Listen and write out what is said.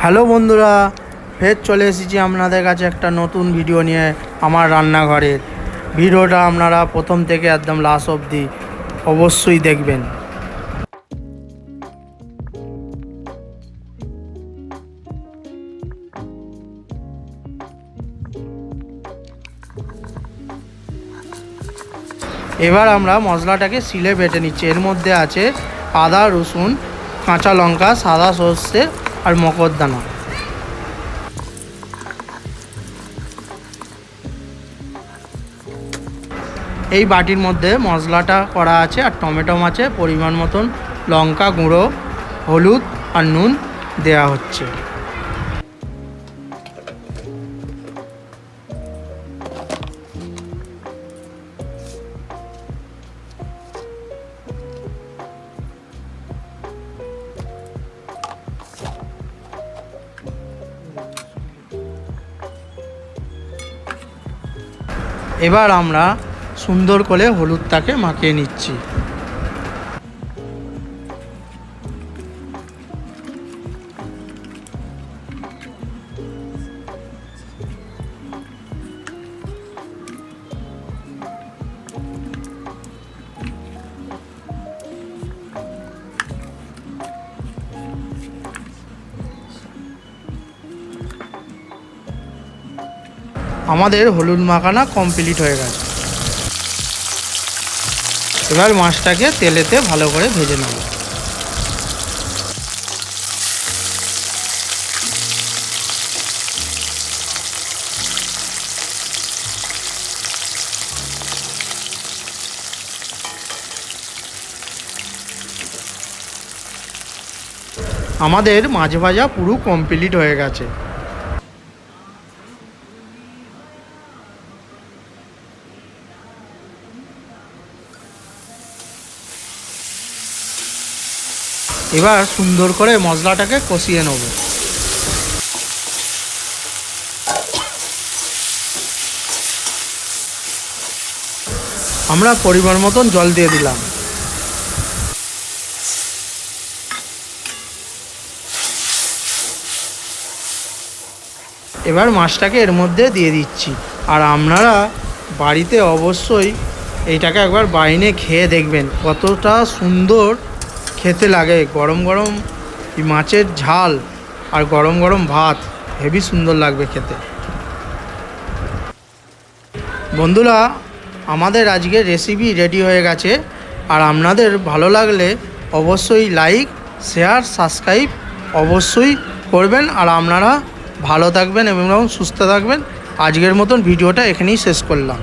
Hello বন্ধুরা, ফের চলে এসেছি আপনাদের কাছে একটা নতুন ভিডিও নিয়ে। আমার রান্নাঘরের ভিডিওটা আপনারা প্রথম থেকে একদম লাস্ট অবধি অবশ্যই দেখবেন। এবার আমরা মশলাটাকে শিলে বেটে নিচ্ছি। এর মধ্যে আছে আদা, রসুন, কাঁচা লঙ্কা, সাদা সর্ষে আর মগজদানা। এই বাটির মধ্যে মশলাটা করা আছে আর টমেটো আছে, পরিমাণ মতন লঙ্কা গুঁড়ো, হলুদ আর নুন দেয়া হচ্ছে। এবার আমরা সুন্দর করে হলুদটাকে মাখিয়ে নিচ্ছি। আমাদের হলুদ মাখানা কমপ্লিট হয়ে গেছে। এবার মাছটাকে তেলেতে ভালো করে ভেজে নেব। আমাদের মাছ ভাজা পুরো কমপ্লিট হয়ে গেছে। এবার সুন্দর করে মশলাটাকে কষিয়ে নেব। আমরা পরিমাণ মতন জল দিয়ে দিলাম। এবার মাছটাকে এর মধ্যে দিয়ে দিচ্ছি। আর আপনারা বাড়িতে অবশ্যই এইটাকে একবার বাইরে খেয়ে দেখবেন, কতটা সুন্দর খেতে লাগে। গরম গরম মাছের ঝাল আর গরম গরম ভাত হেবি সুন্দর লাগবে খেতে। বন্ধুরা, আমাদের আজকের রেসিপি রেডি হয়ে গেছে। আর আপনাদের ভালো লাগলে অবশ্যই লাইক, শেয়ার, সাবস্ক্রাইব অবশ্যই করবেন। আর আপনারা ভালো থাকবেন এবং সুস্থ থাকবেন। আজকের মতন ভিডিওটা এখানেই শেষ করলাম।